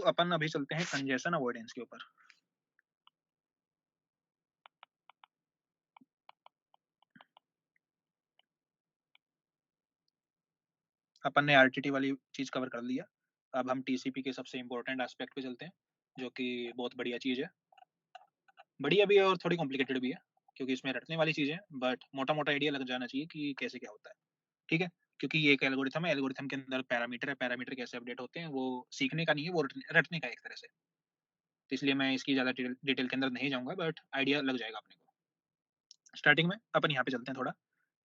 तो अपन अभी चलते हैं कंजेशन अवॉइडेंस के ऊपर। अपन ने आरटीटी वाली चीज कवर कर लिया। अब हम टीसीपी के सबसे इंपॉर्टेंट एस्पेक्ट पे चलते हैं, जो कि बहुत बढ़िया चीज है। बढ़िया भी है और थोड़ी कॉम्प्लिकेटेड भी है, क्योंकि इसमें रटने वाली चीज है, बट मोटा मोटा आइडिया लग जाना चाहिए कि कैसे क्या होता है। ठीक है, क्योंकि ये एक एल्गोरिथम है, एल्गोरिथम के अंदर पैरामीटर है, पैरामीटर कैसे अपडेट होते हैं वो सीखने का नहीं है, वो रटने का एक तरह से। तो इसलिए मैं इसकी ज्यादा डिटेल के अंदर नहीं जाऊंगा, बट आइडिया लग जाएगा अपने को। स्टार्टिंग में अपन यहाँ पे चलते हैं, थोड़ा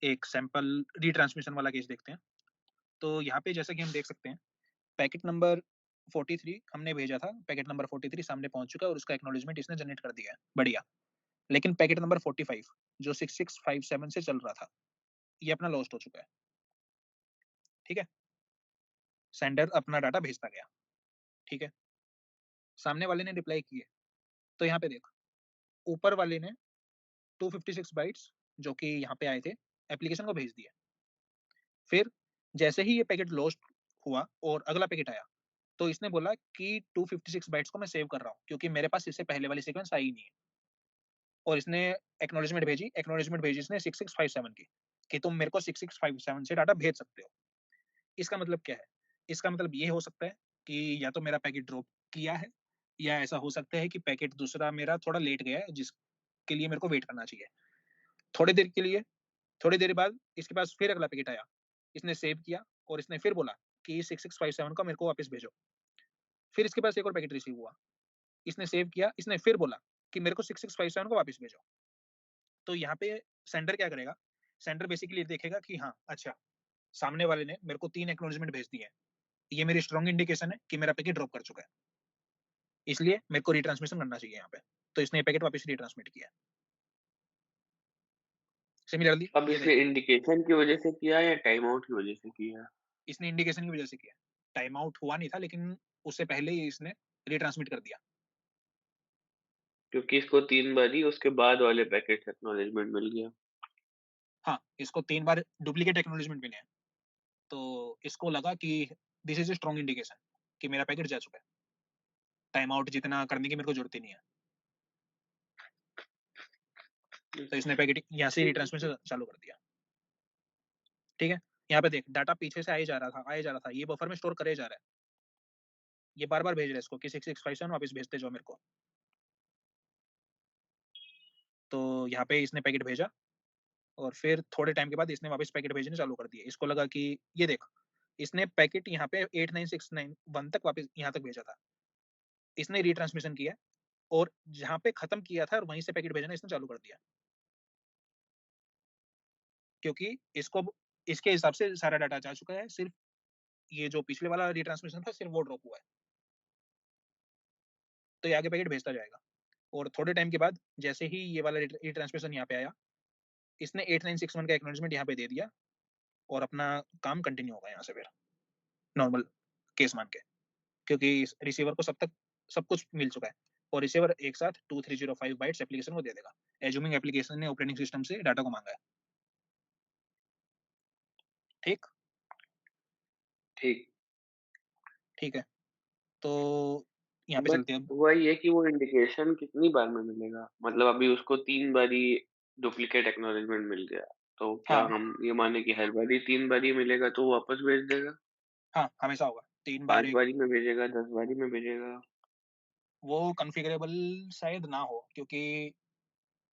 एक सैंपल रीट्रांसमिशन वाला केस देखते हैं। तो यहाँ पे जैसा कि हम देख सकते हैं, पैकेट नंबर 43 हमने भेजा था, पैकेट नंबर 43 सामने पहुंच चुका है और उसका एक्नॉलेजमेंट इसने जनरेट कर दिया है, बढ़िया। लेकिन पैकेट नंबर 45 जो 6657 से चल रहा था, ये अपना लॉस्ट हो चुका है। ठीक है, सेंडर अपना डाटा भेजता गया। ठीक है, सामने वाले ने रिप्लाई किए, तो यहाँ पे देख, ऊपर वाले ने 256 बाइट्स जो कि यहाँ पे आए थे एप्लीकेशन को भेज दिया। फिर जैसे ही ये पैकेट लॉस्ट हुआ और अगला पैकेट आया, तो इसने बोला कि 256 बाइट्स को मैं सेव कर रहा हूँ, क्योंकि मेरे पास इससे पहले वाली सीक्वेंस आई नहीं है। और इसने एक्नॉलेजमेंट भेजी इसने 6657 की, कि तुम मेरे को 6657 से डाटा भेज सकते हो। इसका मतलब क्या है? इसका मतलब ये हो सकता है कि या तो मेरा पैकेट ड्रॉप किया है, या ऐसा हो सकता है कि पैकेट दूसरा मेरा थोड़ा लेट गया है, जिसके लिए मेरे को वेट करना चाहिए थोड़ी देर के लिए। थोड़ी देर बाद इसके पास फिर अगला पैकेट आया, इसने सेव किया और इसने फिर बोला कि 6657 का मेरे को वापस भेजो। फिर इसके पास एक और पैकेट रिसीव हुआ, इसने सेव किया, इसने फिर बोला कि मेरे को 6657 को वापस भेजो। तो यहाँ पे सेंडर क्या करेगा? सेंडर बेसिकली देखेगा कि हाँ अच्छा, सामने वाले ने मेरे को 3 एक्नॉलेजमेंट भेज दिए हैं, ये मेरी स्ट्रॉन्ग इंडिकेशन है कि मेरा पैकेट ड्रॉप कर चुका है, इसलिए मेरे को रिट्रांसमिशन करना चाहिए यहाँ पे। तो इसने पैकेट वापस रिट्रांसमिट किया। सिमिलरली अब ये देख, इसने इंडिकेशन की वजह से किया या टाइम आउट की वजह से किया? इसने इंडिकेशन की वजह से किया। टाइम आउट हुआ नहीं था, लेकिन उससे पहले ही इसने रिट्रांसमिट कर दिया। क्योंकि इसको 3 बार ही उसके बाद वाले पैकेट से एक्नॉलेजमेंट मिल गया। हाँ, इसको 3 बार डुप्लीकेट एक्नॉलेजमेंट मिले हैं, तो इसको लगा कि this is a strong indication कि मेरा पैकेट जा चुका है, टाइम आउट जितना करने की मेरे को जरूरत ही नहीं है। तो इसने पैकेट यहाँ से ठीक है, ठीक। रिट्रांसमिशन चालू कर दिया। ठीक है, यहाँ पे देख, डाटा पीछे से आए जा रहा था, आए जा रहा था, ये बफर में स्टोर करे जा रहा है, ये बार बार भेज रहा है इसको कि 6657 वापस भेजते जाओ मेरे को। तो यहाँ पे इसने पैकेट भेजा और फिर थोड़े टाइम के बाद इसने वापस पैकेट भेजने चालू कर दिए। इसको लगा कि ये देख, इसने पैकेट यहाँ पे 89691 तक वापस यहाँ तक भेजा था, इसने रिट्रांसमिशन किया और जहाँ पे खत्म किया था वहीं से पैकेट भेजना इसने चालू कर दिया, क्योंकि इसको इसके हिसाब से सारा डाटा जा चुका है, सिर्फ ये जो पिछले वाला रिट्रांसमिशन था सिर्फ वो ड्रॉप हुआ है। तो ये आगे पैकेट भेजता जाएगा। और थोड़े टाइम के बाद जैसे ही ये वाला रिट्रांसमिशन यहाँ पे आया, इसने 8961 का एक्नॉलेजमेंट यहाँ पे दे दिया और अपना काम कंटिन्यू होगा यहाँ से फिर नॉर्मल केस मान के, क्योंकि रिसीवर को सब कुछ मिल चुका है और रिसीवर एक साथ 2305 बाइट्स एप्लीकेशन को दे देगा, एज्यूमिंग एप्लीकेशन ने ऑपरेटिंग सिस्टम से डाटा को मांगा है। ठीक, ठीक। ठीक है, तो यहाँ पे बट चलते हैं अब। हुआ ये कि वो इंडिकेशन कितनी बार में मिलेगा? मतलब अभी उसको 3 बारी डुप्लीकेट एक्नॉलेजमेंट मिल गया, तो क्या हाँ, हम ये माने कि हर बारी 3 बारी मिलेगा तो वो वापस भेज देगा? हाँ हमेशा होगा 3 बार 5 एक। बारी में भेजेगा, 10 बारी में भेजेगा? वो कॉन्फ़िगरेबल शायद ना हो, क्योंकि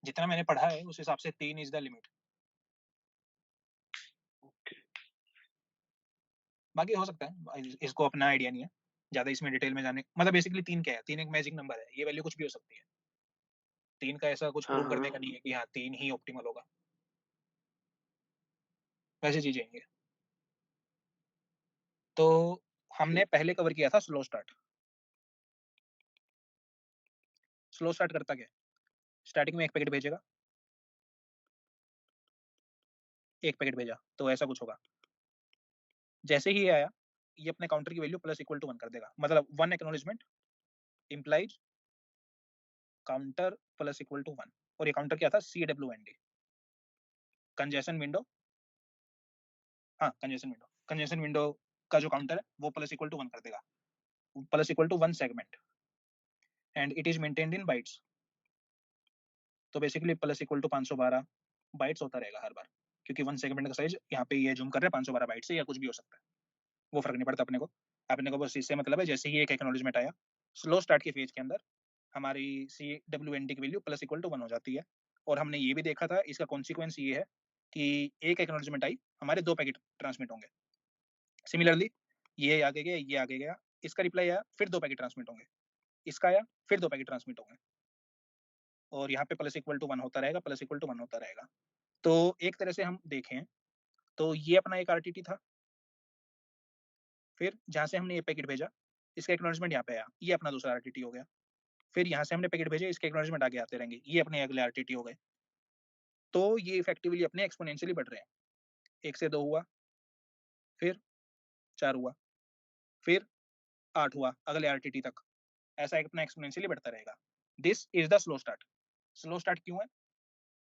जितना मैंने पढ़ा है उस हिसाब से 3 इज द लिमिट। बाकी हो सकता है, इसको अपना आइडिया नहीं है ज्यादा इसमें डिटेल में जाने, मतलब बेसिकली 3 क्या है, 3 एक मैजिक नंबर है, ये वैल्यू कुछ भी हो सकती है। 3 का ऐसा कुछ हाँ, प्रूव करने का हाँ। नहीं है कि हाँ 3 ही ऑप्टिमल होगा, वैसी चीजें हैं ये। तो हमने ठीक। पहले कवर किया था स्लो स्टार्ट। स्लो स्टार्ट करता क्या है? स्टार्टिंग में एक पैकेट भेजेगा, एक पैकेट भेजा तो ऐसा कुछ होगा, जैसे ही ये आया, ये अपने काउंटर की वैल्यू प्लस इक्वल टू 1 कर देगा, मतलब 1 acknowledgement implies counter plus equal to 1। और ये काउंटर क्या था? CWND, congestion window. हाँ, कंजेशन विंडो का जो काउंटर है वो प्लस इक्वल टू 1 कर देगा। Plus equal to 1 segment and it is maintained in bytes. तो basically plus equal to 512 bytes होता रहेगा हर बार, क्योंकि 1 सेगमेंट का साइज यहाँ पे ये जूम कर रहे हैं 512 बाइट से, या कुछ भी हो सकता है, वो फर्क नहीं पड़ता अपने को। अपने को बस इससे मतलब है जैसे ही एक एक्नॉलेजमेंट आया स्लो स्टार्ट के फेज के अंदर हमारी सी डब्ल्यू एन डी की वैल्यू प्लस इक्वल टू 1 हो जाती है। और हमने ये भी देखा था, इसका कॉन्सिक्वेंस ये है कि एक एक्नॉलेजमेंट आई हमारे 2 पैकेट ट्रांसमिट होंगे। सिमिलरली ये आगे गया, ये आगे गया, इसका रिप्लाई आया, फिर 2 पैकेट ट्रांसमिट होंगे, इसका आया, फिर 2 पैकेट ट्रांसमिट होंगे, और यहाँ पे प्लस इक्वल टू 1 होता रहेगा, प्लस इक्वल टू 1 होता रहेगा। तो एक तरह से हम देखें तो ये अपना एक आरटीटी था, फिर जहाँ से हमने ये पैकेट भेजा, इसका एक्नॉलेजमेंट यहाँ पे आया, ये अपना दूसरा आरटीटी हो गया। फिर यहाँ से हमने पैकेट भेजे, इसके एक्नॉलेजमेंट आगे आते रहेंगे, ये अपने अगले आरटीटी हो गए। तो ये इफेक्टिवली अपने एक्सपोनेंशियली बढ़ रहे हैं। 1 से 2 हुआ, फिर 4 हुआ, फिर 8 हुआ अगले आरटीटी तक। ऐसा एक अपना एक्सपोनेंशियली बढ़ता रहेगा। This is the slow start. Slow start क्यों है?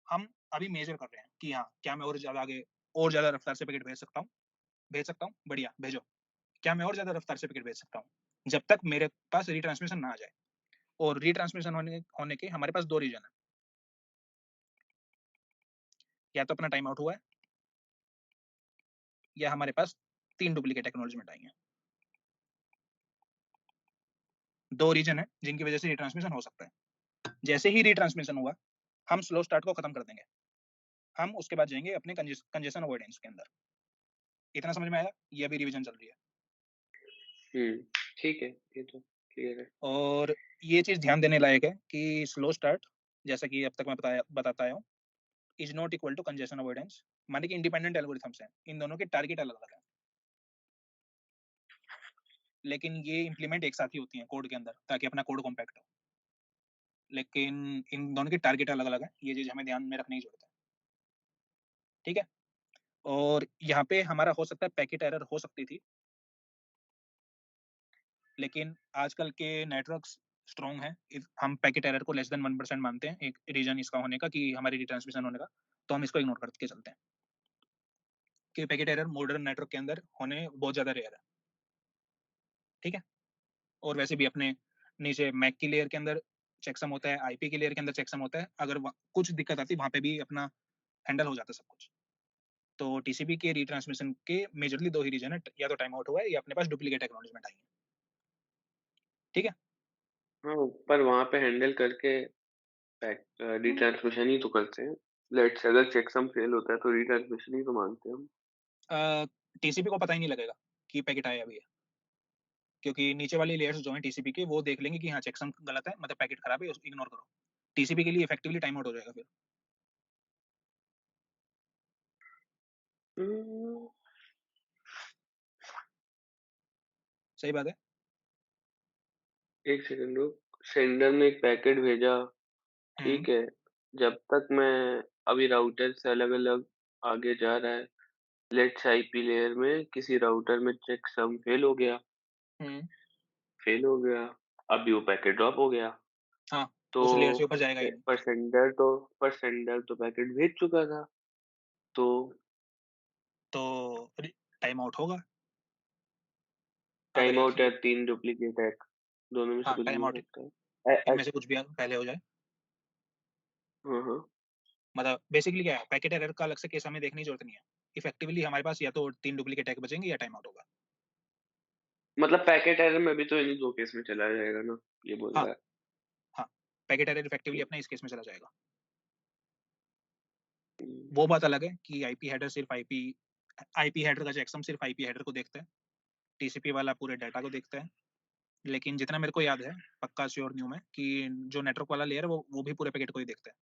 हम अभी मेजर कर रहे हैं कि हाँ, क्या मैं और ज़्यादा आगे और ज़्यादा रफ्तार से पैकेट भेज सकता हूँ? भेज सकता हूँ? बढ़िया, भेजो। क्या मैं और ज़्यादा रफ्तार से पैकेट भेज सकता हूँ? जब तक मेरे पास रिट्रांसमिशन ना आ जाए। और रिट्रांसमिशन होने होने के हमारे पास 2 रीज़न है। या तो अपना टाइम आउट हुआ है, या हमारे पास 3 डुप्लीकेट एक्नॉलेजमेंट आई हैं। 2 रीज़न है जिनकी वजह से रिट्रांसमिशन हो सकता है। जैसे ही रिट्रांसमिशन हुआ, हम स्लो स्टार्ट को खत्म कर देंगे। हम उसके बाद जाएँगे अपने कंजेशन अवॉइडेंस के अंदर। इतना समझ में आया? ये अभी रिवीजन चल रही है। हुँ, ठीक है, ये तो क्लियर है। और ये चीज़ ध्यान देने लायक है कि स्लो स्टार्ट, जैसा कि अब तक मैं बताता आया हूँ, is not equal to congestion avoidance. माने कि इंडिपेंडेंट एल्गोरिथम्स हैं। इन दोनों के टारगेट अलग-अलग हैं। लेकिन ये इम्प्लीमेंट एक साथ ही होती हैं कोड के अंदर, ताकि अपना कोड कॉम्पैक्ट हो। लेकिन इन दोनों के टारगेट अलग-अलग हैं। ये चीज़ हमें ध्यान में रखने की ज़रूरत है। ठीक है? और यहाँ पे हमारा हो सकता है पैकेट एरर हो सकती थी। लेकिन आजकल के नेटवर्क्स स्ट्रॉन्ग हैं। इफ हम पैकेट एरर को लेस देन 1% मानते हैं, एक रीज़न इसका होने का कि हमारी रिट्रांसमिशन होने का, तो हम इसको इग्नोर करके चलते हैं कि पैकेट एरर मॉडर्न नेटवर्क के अंदर होने बहुत ज़्यादा रेयर है। ठीक है? और वैसे भी अपने नीचे मैक की लेयर के अंदर चेकसम होता है, आईपी की लेयर के अंदर चेकसम होता है। अगर कुछ दिक्कत आती है वहाँ पे भी अपना हैंडल हो जाता है सब कुछ। तो टीसीपी के रिट्रांसमिशन के मेजरली 2 ही रीज़न है, या तो टाइम आउट हुआ है, या अपने पास डुप्लीकेट एक्नॉलेजमेंट आई है। ठीक है? हाँ, पर वहाँ पे हैंडल करके रिट्रांसमिशन ही तो करते हैं। लेट्स से अगर चेकसम फेल होता है तो रिट्रांसमिशन ही तो मानते हैं हम। टीसीपी को पता ही नहीं लगेगा कि पैकेट आया भी है। क्योंकि नीचे वाली लेयर्स जो हैं टीसीपी की, वो देख लेंगे कि हाँ, चेकसम गलत है, मतलब पैकेट खराब है, इग्नोर करो। टीसीपी के लिए इफेक्टिवली टाइम आउट हो जाएगा फिर। हुँ, सही बात है। 1 सेकंड रुक। सेंडर ने एक पैकेट भेजा, हुँ, ठीक है। जब तक मैं अभी राउटर से अलग-अलग आगे जा रहा है, लेट्स आईपी लेयर में किसी राउटर में चेकसम हुँ, फेल हो गया, अभी वो पैकेट ड्रॉप हो गया। हाँ, तो उस लेयर से ऊपर जाएगा ही नहीं। पर सेंडर तो पैकेट भेज चुका था, तो तो रि टाइम आउट होगा, अगर टाइम एक आउट ही या 3 डुप्लीकेट हैक, दोनों में से हाँ, कुछ भी टाइम हो आउट सकता है। इनमें से कुछ भी पहले हो जाए। हाँ, हाँ। मतलब बेसिकली क्या है, पैकेट एरर का अलग से केस हमें देखने की ज़रूरत नहीं है। इफेक्टिवली हमारे पास या तो 3 डुप्लीकेट टैग बचेंगे, या टाइम आउट होगा। मतलब पैकेट एरर में भी तो इन्हीं 2 केस में चला जाएगा ना, ये बोल हाँ, रहा है। हाँ, पैकेट एरर इफेक्टिवली हुँ, अपना इस केस में चला जाएगा। हुँ, वो बात अलग है कि आईपी हेडर सिर्फ आईपी हेडर का चेकसम सिर्फ आईपी हेडर को देखता है, टीसीपी वाला पूरे डाटा को देखता है। लेकिन जितना मेरे को याद है, पक्का श्योर नहीं हूँ मैं, कि जो नेटवर्क वाला लेयर है वो भी पूरे पैकेट को ही देखता है।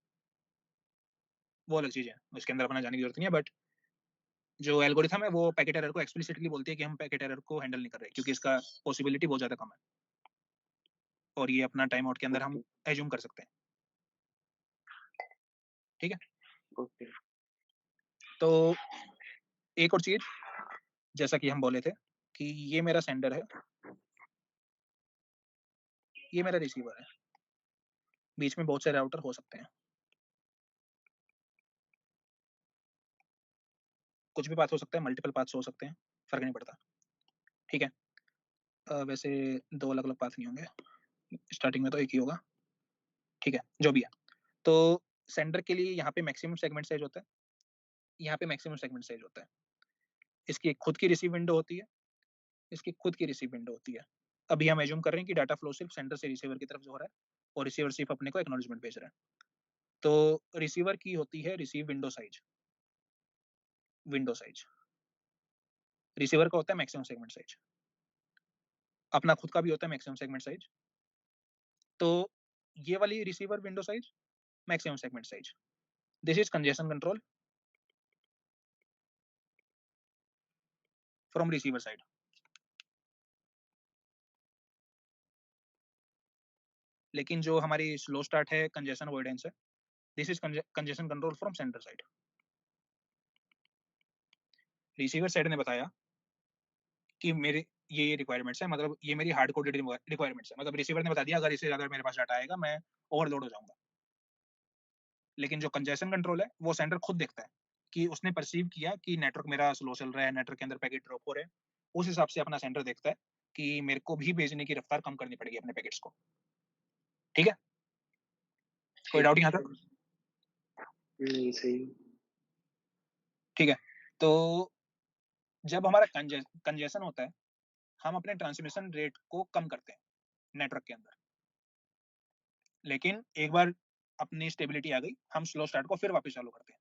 वो अलग चीज़ है, उसके अंदर अपना जाने की ज़रूरत नहीं है, बट जो एल्गोरिथम है वो पैकेट एरर को एक्सप्लिसिटली बोलती है कि हम पैकेट एरर को हैंडल नहीं कर रहे, क्योंकि इसका पॉसिबिलिटी बहुत ज़्यादा कम है, और ये अपना टाइम आउट के अंदर हम ओके, एज्यूम कर सकते हैं। ठीक है? ओके। तो एक और चीज़, जैसा कि हम बोले थे कि ये मेरा सेंडर है, ये मेरा रिसीवर है। बीच में बहुत से राउटर हो सकते हैं। कुछ भी पाथ हो सकता है, मल्टीपल पाथ्स हो सकते हैं, फ़र्क नहीं पड़ता। ठीक है? वैसे 2 अलग-अलग पाथ नहीं होंगे, स्टार्टिंग में तो एक ही होगा, ठीक है, जो भी है। तो सेंडर के लिए यहाँ पे मैक्सिमम सेगमेंट साइज़ होता है, यहाँ पे मैक्सिमम सेगमेंट साइज़ होता है। इसकी एक खुद की रिसीव विंडो होती है, इसकी खुद की रिसीव विंडो होती है। अभी हम एज्यूम कर रहे हैं कि डाटा फ्लो सिर्फ़ सेंडर से रिसीवर की तरफ से हो रहा है और रिसीवर सिर्फ़ अपने को एक्नॉलेजमेंट भेज रहा है। तो रिसीवर की होती है रिसीव विंडो साइज़। रिसीवर का होता है मैक्सिमम सेगमेंट साइज़। अपना खुद का भी होता है मैक्सिमम सेगमेंट साइज़। तो ये वाली receiver window size, maximum segment size. This is congestion control from receiver side. लेकिन जो हमारी स्लो स्टार्ट है, कंजेशन अवॉइडेंस है, this is congestion control from sender side. Receiver side ने बताया कि मेरे ये रिक्वायरमेंट्स है, मतलब ये मेरी हार्ड कोडेड रिक्वायरमेंट्स है। मतलब रिसीवर ने बता दिया अगर इससे ज़्यादा मेरे पास डाटा आएगा, मैं ओवरलोड हो जाऊँगा। लेकिन जो कंजेशन कंट्रोल है, वो सेंडर खुद देखता है कि उसने परसीव किया कि नेटवर्क मेरा स्लो चल रहा है, नेटवर्क के अंदर पैकेट ड्रॉप हो रहे हैं। उस हिसाब से अपना सेंडर देखता है कि मेरे को भी भेजने की रफ्तार कम करनी पड़ेगी अपने पैकेट्स को। ठीक है? कोई ठीक डाउट यहाँ है। तक? नहीं, सही। ठीक है। तो जब हमारा कंजेशन होता है, हम अपने ट्रांसमिशन रेट को कम करते हैं नेटवर्क के अंदर। लेकिन एक बार अपनी स्टेबिलिटी आ गई, हम स्लो स्टार्ट को फिर वापस चालू करते हैं।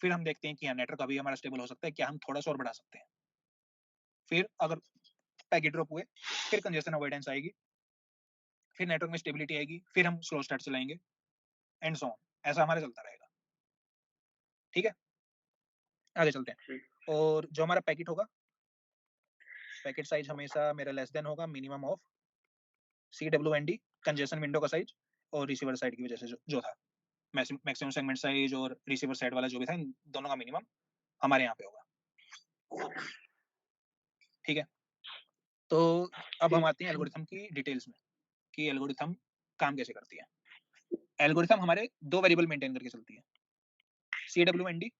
फिर हम देखते हैं कि हाँ, नेटवर्क अभी हमारा स्टेबल हो सकता है, क्या हम थोड़ा-सा और बढ़ा सकते हैं। फिर अगर पैकेट ड्रॉप हुए, फिर कंजेशन अवॉइडेंस आएगी, फिर नेटवर्क में स्टेबिलिटी आएगी, फिर हम स्लो स्टार्ट चलाएँगे एंड सो ऑन। ऐसा हमारा चलता रहेगा। ठीक है? आगे चलते हैं। ठीक। और जो हमारा पैकेट होगा, पैकेट साइज़ हमेशा मेरा लेस देन होगा मिनिमम ऑफ सीडब्ल्यूएनडी, कंजेशन विंडो का साइज़, और रिसीवर साइड की वजह से जो जो था। मैक्सिमम सेगमेंट साइज़ और रिसीवर साइड वाला जो भी था, इन दोनों का मिनिमम हमारे यहाँ पे होगा। ठीक है? तो अब हम ठीक। आते हैं एल्गोरिथम की डिटेल्स में, कि एल्गोरिथम काम कैसे करती है। एल्गोरिथम हमारे 2 वेरिएबल मेंटेन करके चलती है। सीडब्ल्यूएनडी,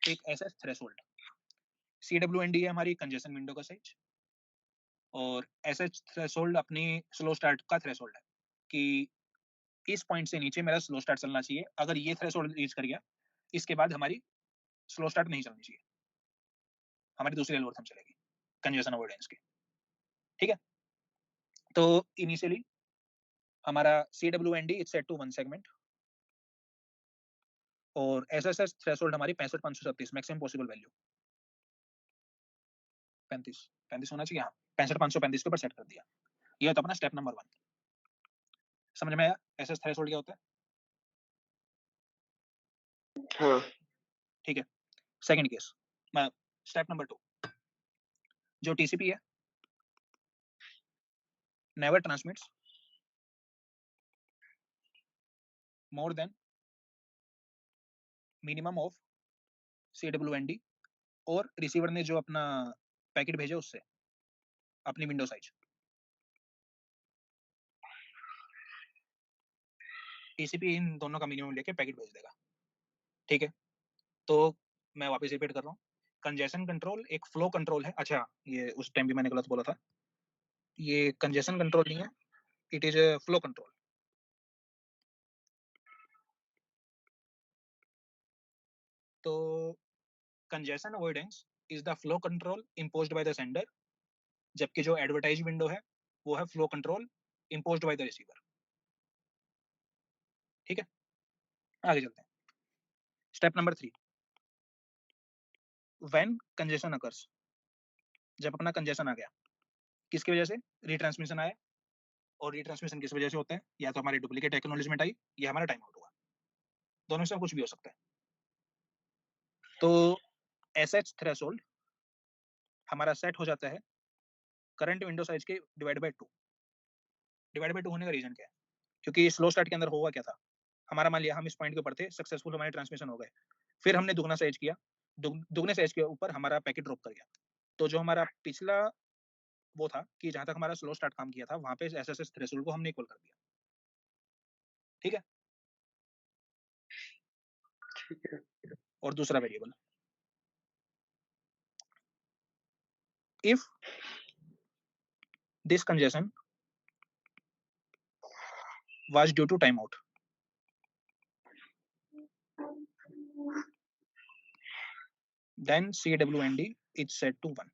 एक एसएस थ्रेशोल्ड। सीडब्ल्यूएनडी है हमारी कंजेशन विंडो का साइज़, और एसएस थ्रेशोल्ड अपनी स्लो स्टार्ट का थ्रेशोल्ड है, कि इस पॉइंट से नीचे मेरा स्लो स्टार्ट चलना चाहिए। अगर ये थ्रेशोल्ड रीच कर गया, इसके बाद हमारी स्लो स्टार्ट नहीं चलनी चाहिए। हमारी दूसरी एल्गोरिथम चलेगी, कंजेशन अवॉइडेंस की। ठीक है? तो इनिशियली हमारा सीडब्ल्यूएनडी इज सेट टू 1 सेगमेंट, और एसएसएस थ्रेशोल्ड हमारी 65,536 मैक्सिमम पॉसिबल वैल्यू 35 35 होना चाहिए, हाँ, 65,535 के ऊपर सेट कर दिया। ये तो अपना स्टेप नंबर 1। समझ में आया एसएस थ्रेशोल्ड क्या होता है? हाँ। ठीक है। सेकंड केस, स्टेप नंबर 2, जो टीसीपी है, never transmits more than minimum of CWND, और रिसीवर ने जो अपना पैकेट भेजा उससे अपनी विंडो साइज, टीसीपी इन दोनों का मिनिमम लेके पैकेट भेज देगा। ठीक है? तो मैं वापस रिपीट कर रहा हूँ, कंजेशन कंट्रोल एक फ्लो कंट्रोल है। अच्छा, ये उस टाइम भी मैंने गलत बोला था, ये कंजेशन कंट्रोल नहीं है, it is a flow control. तो congestion avoidance is the flow control imposed by the sender, जबकि जो एडवर्टाइज विंडो है, वो है flow control imposed by the receiver. ठीक है? आगे चलते हैं। Step number 3, when congestion occurs, जब अपना कंजेशन आ गया, किसकी वजह से? रिट्रांसमिशन आया, और रिट्रांसमिशन किस वजह से होता है? या तो हमारी डुप्लीकेट एक्नॉलेजमेंट आई, या हमारा टाइम आउट हुआ। दोनों में से कुछ भी हो सकता है। तो एसएच थ्रेशोल्ड हमारा सेट हो जाता है करंट विंडो साइज के डिवाइड बाय 2। डिवाइड बाय 2 होने का रीजन क्या है? क्योंकि स्लो स्टार्ट के अंदर हुआ क्या था? हमारा मान लिया हम इस पॉइंट के ऊपर थे, सक्सेसफुल हमारे ट्रांसमिशन हो गए। फिर हमने दुगना साइज किया, दुगने साइज के ऊपर हमारा पैकेट ड्रॉप कर गया। तो जो हमारा पिछला वो था कि जहाँ तक हमारा स्लो स्टार्ट काम किया था, वहाँ पे एसएसएस थ्रेशोल्ड को हमने इक्वल कर दिया। ठीक है? ठीक है। और दूसरा variable, if this congestion was due to time out. Then CWND is set to 1।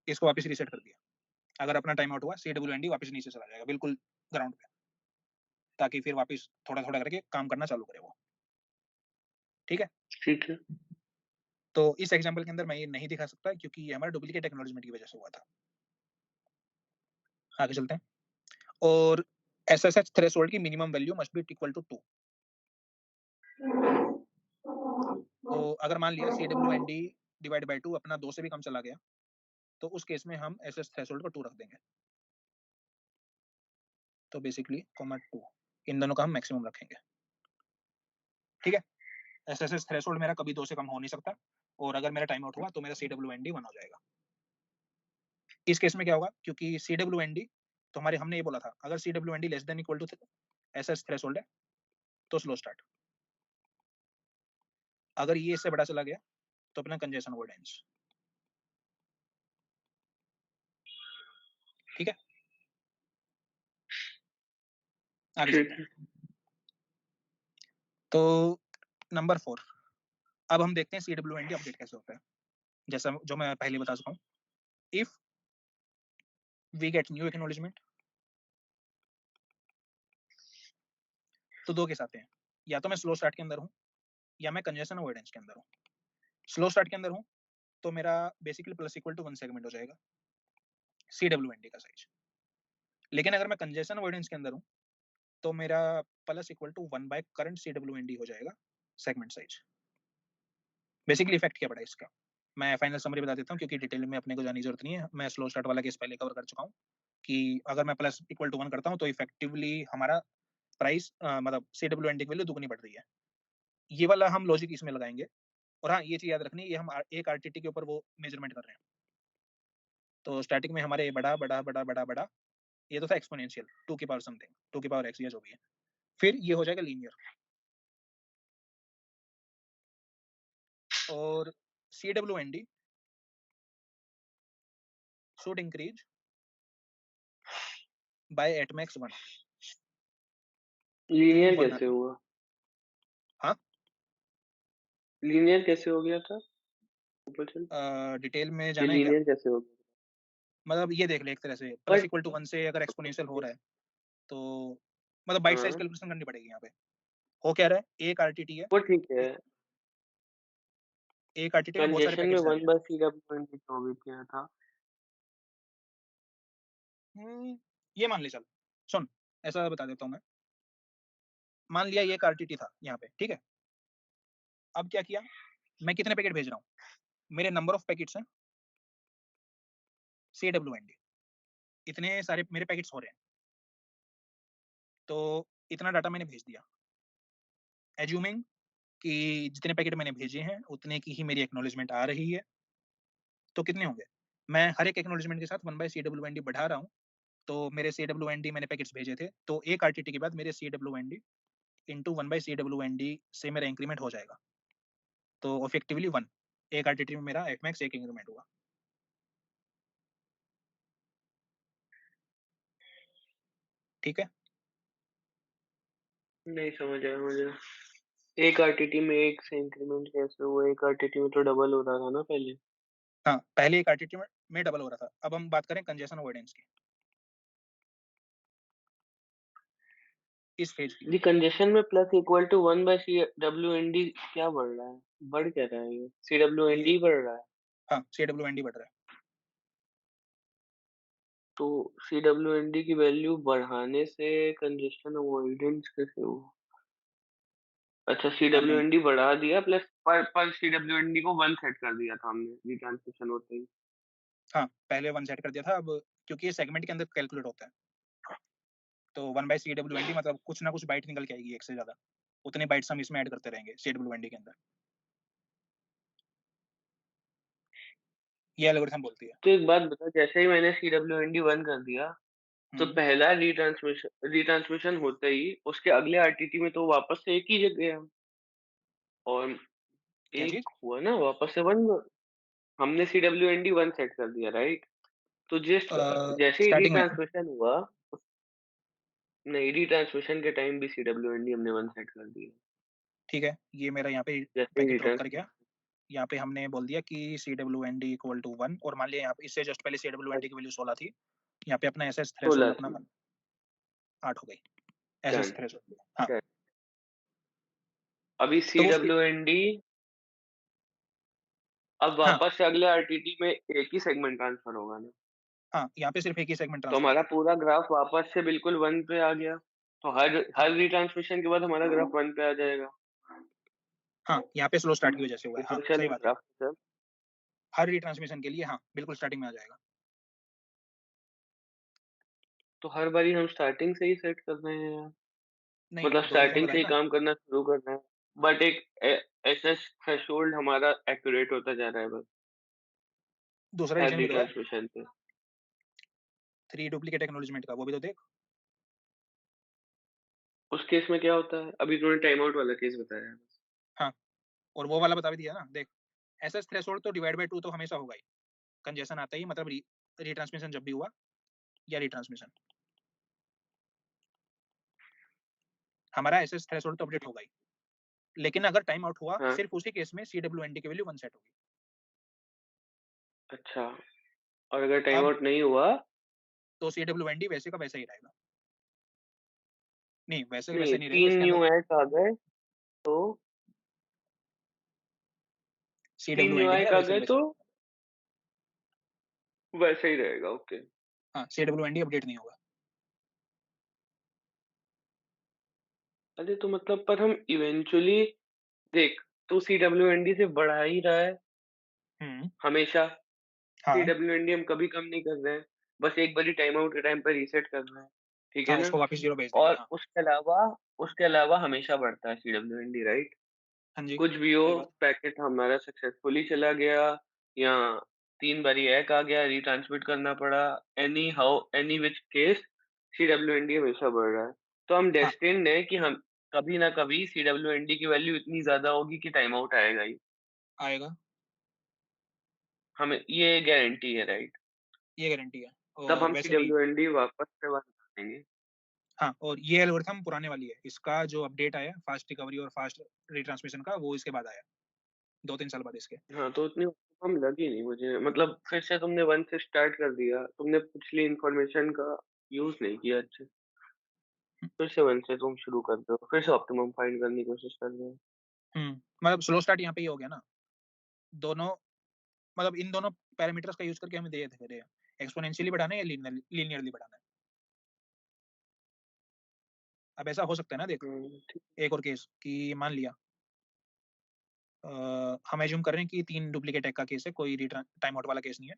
इसको वापस रीसेट कर दिया। अगर अपना टाइम आउट हुआ, CWND वापस नीचे चला जाएगा, बिल्कुल ग्राउंड पे, ताकि फिर वापस थोड़ा-थोड़ा करके काम करना चालू करे वो। ठीक है? ठीक है। तो इस एग्जांपल के अंदर मैं ये नहीं दिखा सकता क्योंकि ये हमारा डुप्लीकेट एक्नॉलेजमेंट की वजह से हुआ था। आगे चलते हैं। और SSH थ्रेशोल्ड की minimum value must be equal to 2। तो अगर मान लिया CWND डिवाइड बाय 2 अपना 2 से भी कम चला गया, तो उस केस में हम SS थ्रेशोल्ड को 2 रख देंगे। तो बेसिकली कॉमा 2 इन दोनों का हम मैक्सिमम रखेंगे। ठीक है? SSH थ्रेशोल्ड मेरा कभी 2 से कम हो नहीं सकता, और अगर मेरा टाइम आउट हुआ तो मेरा CWND 1 हो जाएगा। इस केस में क्या होगा, क्योंकि CWND तो हमारे हमने ये बोला था, अगर CWND less than equal to SS threshold है तो स्लो स्टार्ट। अगर ये इससे बड़ा चला गया तो अपना कंजेशन अवॉइडेंस। ठीक है? आगे ठीक चलते हैं। है। तो नंबर 4, अब हम देखते हैं CWND अपडेट कैसे होता है। जैसा जो मैं पहले बता चुका हूँ, if we get new acknowledgement, तो 2 केस आते हैं, या तो मैं स्लो स्टार्ट के अंदर हूँ या मैं कंजेशन अवॉइडेंस के अंदर हूँ। स्लो स्टार्ट के अंदर हूँ तो मेरा basically plus equal to 1 segment हो जाएगा CWND का साइज। लेकिन अगर मैं कंजेशन अवॉइडेंस के अंदर हूँ तो मेरा plus equal to 1 by current CWND हो जाएगा सेगमेंट साइज। बेसिकली इफेक्ट क्या पड़ा इसका, मैं फाइनल समरी बता देता हूँ क्योंकि डिटेल में अपने को जाने की जरूरत नहीं है। मैं स्लो स्टार्ट वाला केस पहले कवर कर चुका हूँ कि अगर मैं प्लस इक्वल टू 1 करता हूँ तो इफेक्टिवली हमारा प्राइस मतलब CWND की वैल्यू दुगनी बढ़ रही है। ये वाला हम लॉजिक इसमें लगाएंगे। और हाँ, ये चीज याद रखनी, ये हम एक RTT के ऊपर वो मेजरमेंट कर रहे हैं। तो स्टैटिक में हमारे बड़ा बड़ा बड़ा बड़ा बड़ा ये तो था एक्सपोनेंशियल 2 की पावर समथिंग 2 की पावर x या जो भी है, फिर ये हो जाएगा लीनियर। और CWND should increase by at max 1 to linear 1। कैसे हुआ? हाँ, लीनियर कैसे हो गया था? ऊपर चल। डिटेल में ये जाना है क्या? लीनियर कैसे हो गया? मतलब ये देख ले, एक तरह से प्लस बट इक्वल टू 1 से अगर एक्सपोनेंशियल हो रहा है तो मतलब बाइट साइज हाँ, कैलकुलेशन करनी पड़ेगी यहाँ पे। हो क्या रहा है, एक RTT है, वो ठीक है। एक RTT में बहुत सारे कंजेशन में पैकेट्स जा रहे 1 हैं। बाय CW20 तो भी क्या था? ये मान ले चल, सुन, ऐसा बता देता हूँ मैं। मान लिया ये एक RTT था यहाँ पे, ठीक है? अब क्या किया, मैं कितने पैकेट भेज रहा हूँ, मेरे नंबर ऑफ पैकेट्स हैं CWND, इतने सारे मेरे पैकेट्स हो रहे हैं, तो इतना डाटा मैंने भेज दिया, एज्यूमिंग कि जितने पैकेट मैंने भेजे हैं उतने की ही मेरी एक्नॉलेजमेंट आ रही है, तो कितने होंगे? मैं हर एक एक्नॉलेजमेंट के साथ 1 बाय CWND बढ़ा रहा हूँ, तो मेरे CWND मैंने पैकेट्स भेजे थे, तो एक RTT के बाद मेरे CWND इंटू 1 बाय CWND से मेरा इंक्रीमेंट हो जाएगा, तो इफेक्टिवली 1, एक RTT में मेरा एट मैक्स एक इंक्रीमेंट हुआ। ठीक है? नहीं समझ आया मुझे। एक आरटीटी में एक से इंक्रीमेंट कैसे हुआ? एक आरटीटी में तो डबल हो रहा था ना पहले। हाँ, पहले एक RTT में डबल हो रहा था। अब हम बात करें कंजेशन अवॉइडेंस की, इस फेज की। जी, कंजेशन में plus equal to 1 by CWND क्या बढ़ रहा है? बढ़ क्या रहा है ये? ये CWND बढ़ रहा है। हाँ, CWND बढ़ रहा है। तो CWND की वैल्यू बढ़ाने से कंजेशन अवॉइडेंस कैसे हुआ? अच्छा, नहीं, CWND बढ़ा दिया प्लस पर CWND को 1 सेट कर दिया था हमने रिट्रांसमिशन होते ही। हाँ, पहले 1 सेट कर दिया था, अब क्योंकि ये सेगमेंट के अंदर कैलकुलेट होता है, तो 1 बाय CWND मतलब कुछ ना कुछ बाइट निकल के आएगी एक से ज़्यादा, उतने बाइट्स हम इसमें ऐड करते रहेंगे CWND के अंदर। ये एल्गोरिथम बोलती है। तो एक बात बता, जैसे ही मैंने CWND 1 कर दिया तो हुँ, पहला रिट्रांसमिशन होते ही उसके अगले आरटीटी में तो वापस से एक ही जगह है और क्या चीज़? एक हुआ ना वापस से 1। हमने CWND 1 सेट कर दिया, राइट? तो जैसे ही स्टार्टिंग में रिट्रांसमिशन हुआ, नहीं, रिट्रांसमिशन के टाइम भी CWND हमने 1 सेट कर दिया। ठीक है, ये मेरा यहाँ पे जैसे ही पैकेट ड्रॉप कर गया। रिट्रांसमिशन यहाँ पे हमने बोल दिया कि CWND इक्वल टू 1 और मान लिया यहाँ पे इससे जस्ट पहले CWND की वैल्यू 16 थी। यहाँ पे अपना एसएस थ्रेशोल्ड 16 अपना थी, 8 हो गई, एसएस डन, थ्रेशोल्ड। हाँ, डन। अभी तो उसकी CWND अब हाँ, वापस से अगले आरटीटी में एक ही सेगमेंट ट्रांसफर होगा ना? हाँ, यहाँ पे सिर्फ एक ही सेगमेंट तो ट्रांसफर हमारा होगा। पूरा ग्राफ वापस से बिल्कुल 1 पे आ गया। तो हर हाँ, हर रिट्रांसमिशन के बाद हमारा ग्राफ 1 पे आ जाएगा। हाँ, यहाँ पे स्लो स्टार्ट की वजह से हुआ है। हाँ, सीक्वेंशियल सही बात है। Graph sir. हर रिट्रांसमिशन के लिए हाँ, बिल्कुल स्टार्टिंग में आ जाएगा। तो हर बारी हम स्टार्टिंग से ही सेट कर रहे हैं यार। नहीं, मतलब 2 डिफरेंट स्टार्टिंग से बताए ही ना, काम करना शुरू कर रहे हैं। बट एक एसएस थ्रेशोल्ड हमारा एक्यूरेट होता जा रहा है बस दूसरा हर रीजन भी तो है, रिट्रांसमिशन पे। 3 डुप्लीकेट एक्नॉलेजमेंट का, वो भी तो देख। उस केस में क्या होता है? अभी तूने टाइम आउट वाला केस बताया है। हाँ, और वो वाला बता भी दिया ना, देख। एसएस थ्रेशोल्ड तो डिवाइड बाय 2 तो हमेशा होगा ही। कंजेशन आता ही मतलब रिट्रांसमिशन जब भी हुआ या रिट्रांसमिशन, हमारा एसएस थ्रेशोल्ड तो अपडेट होगा ही। लेकिन अगर टाइम आउट हुआ, हाँ, सिर्फ उसी केस में CWND की वैल्यू 1 सेट होगी। अच्छा। और अगर टाइम अब आउट नहीं हुआ? तो CWND वैसे का वैसा ही रहेगा। नहीं, वैसे का नहीं, वैसे नहीं रहेगा, 3 इसके न्यू अंदर ऐड आ गए तो 3 न्यू CWND ऐड मेरा आ वैसे का गए वैसे तो रहेगा। वैसे ही रहेगा, ओके। हाँ, CWND अपडेट नहीं होगा। अरे तो मतलब पर हम इवेंचुअली देख, तू CWND से बढ़ा ही रहा है हुँ, हमेशा। हाँ, CWND हम कभी कम नहीं कर रहे हैं। बस एक बारी टाइम आउट के टाइम पर रीसेट कर रहे हैं। ठीक है हाँ, ना? उसको वापस 0 भेज देंगे, और हाँ। उसके अलावा हमेशा बढ़ता है CWND, राइट? हाँ जी, कुछ भी हो, सही बात। पैकेट हमारा सक्सेसफुली चला गया या 3 बारी हैक आ गया, रिट्रांसमिट करना पड़ा, any how any which case CWND हमेशा बढ़ रहा है। तो हम हाँ, डेस्टिन्ड हैं कि हम कभी ना कभी CWND की वैल्यू इतनी ज़्यादा होगी कि टाइम आउट आएगा ही। आएगा, हमें ये गारंटी है, राइट? ये गारंटी है। तब और हम वैसे भी CWND वापस से 1 कर देंगे। हाँ, और ये एल्गोरिथम पुराने वाली है। इसका जो अपडेट आया फास्ट रिकवरी और फास्ट रिट्रांसमिशन का, वो इसके बाद आया, 2-3 साल बाद इसके। हाँ, तो उतनी कम लगी नहीं मुझे। मतलब फिर से तुमने 1 से स्टार्ट कर दिया। तुमने पिछली इन्फॉर्मेशन का यूज़ नहीं किया अच्छे से। फिर से 1 से तुम शुरू कर दो, फिर से ऑप्टिमम फाइंड करने की कोशिश कर रहे हो। हुँ, मतलब स्लो स्टार्ट यहाँ पे ही हो गया ना। दोनों मतलब इन दोनों पैरामीटर्स का यूज़ करके हमें दे दे रहे हैं। एक्स्पोनेंशियली बढ़ाना है या लीनियरली बढ़ाना है। अब ऐसा हो सकता है ना, देख, ठीक। एक और केस कि मान लिया हम एज्यूम कर रहे हैं कि 3 डुप्लीकेट एग का केस है, कोई टाइम आउट वाला केस नहीं है।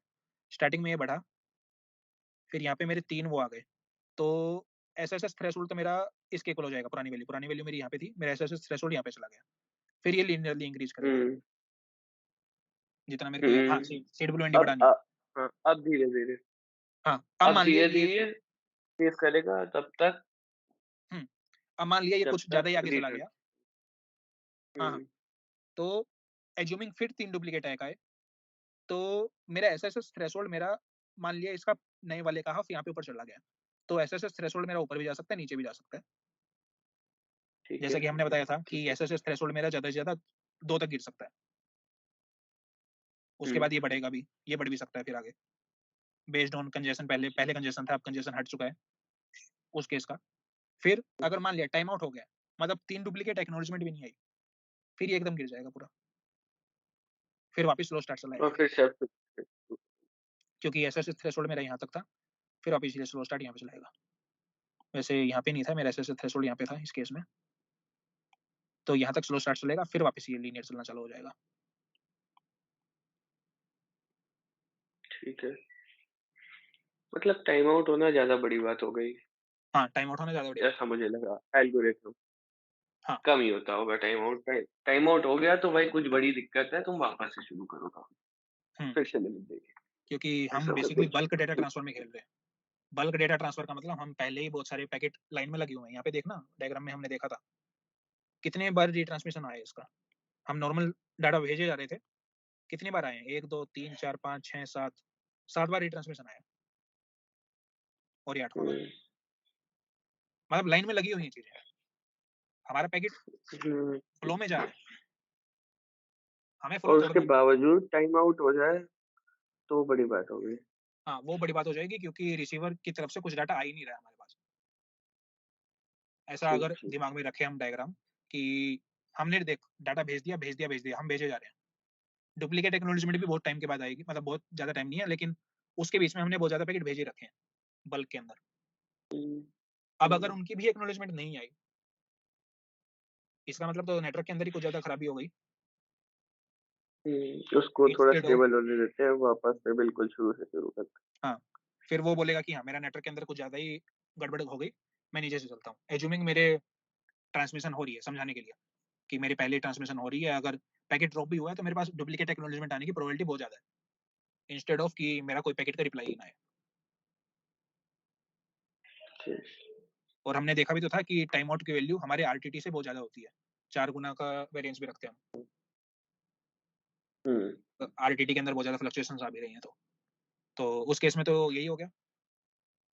स्टार्टिंग में ये बढ़ा, फिर यहाँ पे मेरे 3 वो आ गए। तो एसएसएस थ्रेशोल्ड तो मेरा इसके इक्वल हो जाएगा, पुरानी वैल्यू मेरी यहाँ पे थी, मेरा एसएसएस थ्रेशोल्ड यहाँ पे चला गया। फिर ये लीनियरली इंक्रीज़ करेगा, हुँ, जितना मेरे को ये हाँ, हुँ। सीडब्ल्यूएनडी अब बढ़ानी है। हाँ, अब धीरे-धीरे हाँ, अब अब मान लिया ये धीरे-धीरे तेज़ करेगा हुँ, अब मान लिया ये जब कुछ ज़्यादा तक ही आगे चला रिटर्न। गया। हाँ, हाँ, हुँ, तो एज्यूमिंग फिर 3 डुप्लीकेट एग आए, तो मेरा एसएसएस थ्रेशोल्ड मेरा मान लिया इसका नए वाले का हाफ यहाँ पे ऊपर चला गया। तो एसएसएस थ्रेशोल्ड मेरा ऊपर भी जा सकता है, नीचे भी जा सकता है। ठीक जैसा है, कि हमने बताया था ठीक कि है। एसएसएस थ्रेशोल्ड मेरा ज़्यादा से ज़्यादा 2 तक गिर सकता है। उसके हुँ, बाद ये बढ़ेगा भी, ये बढ़ भी सकता है फिर आगे। बेस्ड ऑन कंजेशन, पहले पहले कंजेशन था, अब कंजेशन हट चुका है, उस केस का। फिर अगर मान लिया टाइम आउट हो गया, मतलब 3 डुप्लीकेट एक्नॉलेजमेंट भी नहीं आई, फिर ये एकदम गिर जाएगा पूरा। फिर वापस स्लो स्टार्ट चलाएगा और ये, फिर से अब क्योंकि एसएसएस थ्रेशोल्ड मेरा यहाँ तक था, फिर वापस ये स्लो स्टार्ट यहाँ पे चलाएगा। वैसे यहाँ पे नहीं था, मेरा एसएसएस थ्रेशोल्ड यहाँ पे था इस केस में, तो यहाँ तक स्लो स्टार्ट चलेगा, फिर वापस ये लीनियर चलना चालू हो जाएगा। ठीक है। मतलब टाइम आउट होना ज़्यादा बड़ी बात हो गई, हाँ, टाइम आउट होना ज़्यादा बड़ी बात ऐसा है। मुझे लगा। एल्गोरिथम हाँ, कम ही होता होगा टाइम आउट का। टाइम आउट हो गया तो भाई कुछ बड़ी दिक्कत है, तुम वापस से शुरू करो काम। हुँ, फिर से लिमिट देखिए। क्योंकि हम ऐसा मैं बेसिकली कुछ बल्क डेटा ट्रांसफर में खेल रहे हैं। बल्क डेटा ट्रांसफर का मतलब हम पहले ही बहुत सारे पैकेट लाइन में लगे हुए हैं। यहाँ पे देखना, डायग्राम में हमने देखा था, कितने बार रिट्रांसमिशन आया है इसका। हम नॉर्मल डाटा भेजे जा रहे थे, कितनी बार आए हैं? 1 2 3 4 5 6 7 7 बार रिट्रांसमिशन आया और ये 8वां बार। हुँ, मतलब लाइन में लगी हुई हैं चीज़ें। हमारा पैकेट हुँ। फ्लो में जा रहा है, हमें फ्लो और उसके तोड़ना है। बावजूद टाइम आउट हो जाए, तो बड़ी बात हो गई। हाँ, वो बड़ी बात हो जाएगी क्योंकि रिसीवर की तरफ से कुछ डाटा आ ही नहीं रहा है हमारे पास। ऐसा ठीक, अगर ठीक। दिमाग में रखें हम डायग्राम कि हमने देख डाटा भेज दिया, भेज दिया, भेज दिया, हम भेजे जा रहे हैं। डुप्लीकेट एक्नॉलेजमेंट भी बहुत टाइम के बाद आएगी, मतलब बहुत ज़्यादा टाइम नहीं है, लेकिन उसके बीच में हमने बहुत ज़्यादा पैकेट भेजे रखे हैं, बल्क के अंदर। हुँ, अब अगर हुँ, उनकी भी एक्नॉलेजमेंट नहीं आई, इसका मतलब तो नेटवर्क के अंदर ही कुछ ज़्यादा खराबी हो गई। हुँ। उसको थोड़ा इंस्टेड ऑफ स्टेबल होने देते हैं, वापस से बिल्कुल शुरू से शुरू करते हाँ, फिर वो बोलेगा कि हाँ, मेरा नेटवर्क के अंदर कुछ ज़्यादा ही गड़बड़ हो गई, मैं नीचे से चलता हूँ। एज्यूमिंग मेरे ट्रांसमिशन हो रही है, समझाने के लिए कि मेरी पहले ट्रांसमिशन हो रही है, अगर पैकेट ड्रॉप भी हुआ है तो मेरे पास डुप्लीकेट एक्नॉलेजमेंट आने की प्रोबेबिलिटी बहुत ज़्यादा है, इंस्टेड ऑफ कि मेरा कोई पैकेट का रिप्लाई ही ना आए। हैं। और हमने देखा भी तो था कि टाइम आउट की वैल्यू हमारे आरटीटी से बहुत ज़्यादा होती है, 4 गुना का वेरिएंस भी रखते हैं हम। हुँ, आरटीटी के अंदर बहुत ज़्यादा फ्लक्चुएशंस आ भी रही हैं तो उस केस में तो यही हो गया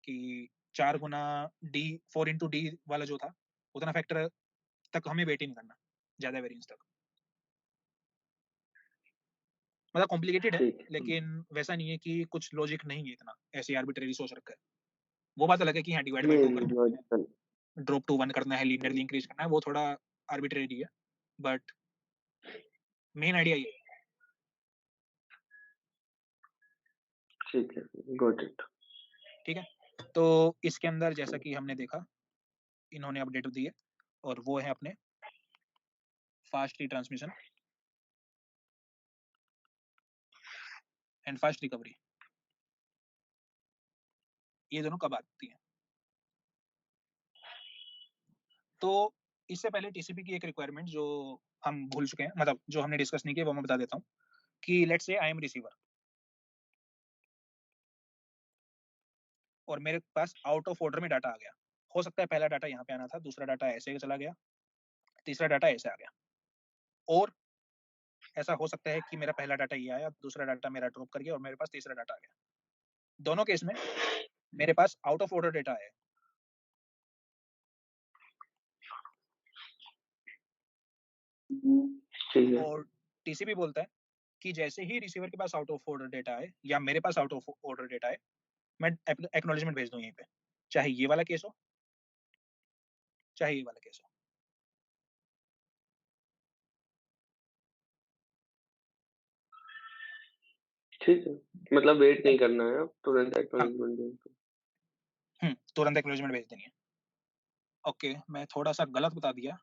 कि 4 गुना डी 4 इंटू डी वाला जो था, उतना फैक्टर तक हमें वेट ही नहीं करना, ज़्यादा वेरिएंस तक। मतलब कॉम्प्लिकेटेड है, ठीक है। लेकिन वैसा नहीं है कि कुछ लॉजिक नहीं है इतना, ऐसे आर्बिट्रेरी सोच रखा है। वो बात अलग है कि हाँ, डिवाइड बाय ये 2 करना लॉजिकल है, ड्रॉप टू 1 करना है, लीनियरली इंक्रीज़ करना है, वो थोड़ा आर्बिट्रेरी है, बट मेन आइडिया ये है, ठीक है, गॉट इट। ठीक है? तो इसके अंदर जैसा कि हमने देखा, इन्होंने अपडेट दी है और वो है अपने fast retransmission and fast recovery. ये दोनों कब आती हैं? तो इससे पहले टीसीपी की एक रिक्वायरमेंट जो हम भूल चुके हैं, मतलब जो हमने डिस्कस नहीं किया, वो मैं बता देता हूँ कि let's say I am receiver और मेरे पास आउट ऑफ ऑर्डर में डाटा आ गया। हो सकता है पहला डाटा यहाँ पे आना था, दूसरा डाटा ऐसे चला गया, तीसरा डाटा ऐसे आ गया, और ऐसा हो सकता है कि मेरा पहला डाटा ये आया, दूसरा डाटा मेरा ड्रॉप कर गया और मेरे पास तीसरा डाटा आ गया। दोनों केस में मेरे pass out of order data है ठीक है, और टीसीपी बोलता है कि जैसे ही रिसीवर के pass out of order data आए या मेरे pass out of order data आए, मैं एक्नॉलेजमेंट भेज दूं यहीं पे, चाहे ये वाला केस हो, चाहे ये वाला केस हो। ठीक है। मतलब वेट है? नहीं करना है अब, तुरंत हाँ, एक्नॉलेजमेंट दो तो। तुरंत एक्नॉलेजमेंट भेज देनी है। ओके, मैं थोड़ा सा गलत बता दिया।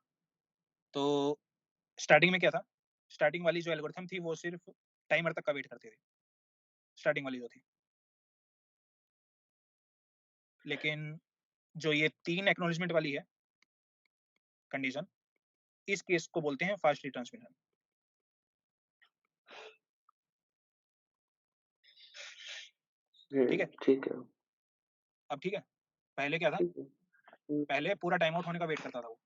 तो स्टार्टिंग में क्या था, स्टार्टिंग वाली जो एल्गोरिथम थी वो सिर्फ टाइमर तक का वेट करती थी, स्टार्टिंग वाली जो थी। लेकिन जो ये 3 एक्नॉलेजमेंट वाली है कंडीशन, इस केस को बोलते हैं फास्ट रिट्रांसमिशन। ठीक है? ठीक है, अब ठीक है, पहले क्या था, ठीक है। हुँ, पहले पूरा टाइम आउट होने का वेट करता था वो।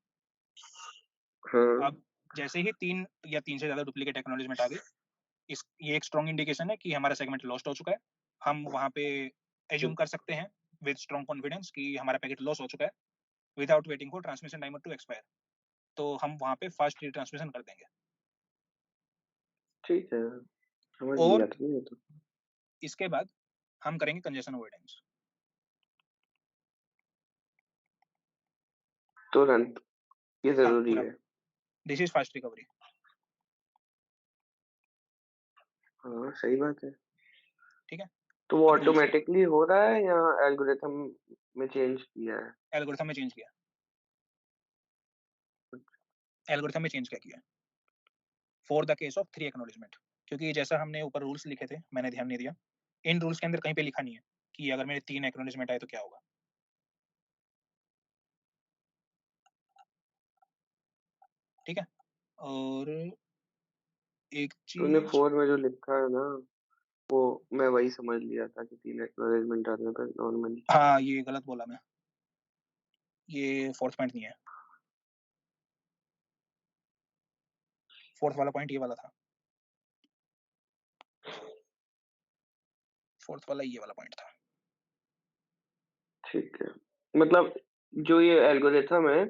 हाँ, अब जैसे ही 3 या 3 से ज़्यादा डुप्लीकेट एक्नॉलेजमेंट आ गई, इस ये एक स्ट्रॉन्ग इंडिकेशन है कि हमारा सेगमेंट लॉस्ट हो चुका है। हम वहाँ पे एज्यूम ठीक, कर सकते हैं विद स्ट्रॉन्ग कॉन्फिडेंस कि हमारा पैकेट लॉस हो चुका है without waiting for transmission timer to expire. तो हम वहाँ पे फास्ट रिट्रांसमिशन कर देंगे। ठीक है। समझ और लिया था ये तो। इसके बाद हम करेंगे कंजेशन अवॉइडेंस। तुरंत, ये हाँ, ज़रूरी पूरा है। This is fast recovery. हाँ, सही बात है। ठीक है? तो वो अब रूल्स हैं, ऑटोमैटिकली हो रहा है या एल्गोरिथम में चेंज किया है? एल्गोरिथम में चेंज किया, एल्गोरिथम में चेंज क्या किया for the case of 3 acknowledgement, क्योंकि जैसा हमने ऊपर रूल्स लिखे थे, मैंने ध्यान नहीं दिया, इन रूल्स के अंदर कहीं पे लिखा नहीं है कि अगर मेरे 3 एक्नॉलेजमेंट आए तो क्या होगा। ठीक है? और एक तूने चीज, 4 में जो लिखा है ना, वो मैं वही समझ लिया था कि 3 एक्नॉलेजमेंट आने पे नॉर्मली। हाँ, ये गलत बोला मैं, ये फोर्थ पॉइंट नहीं है, फोर्थ वाला पॉइंट ये वाला था। 4th वाला ये वाला पॉइंट था। ठीक है, मतलब जो ये एल्गोरिथम है,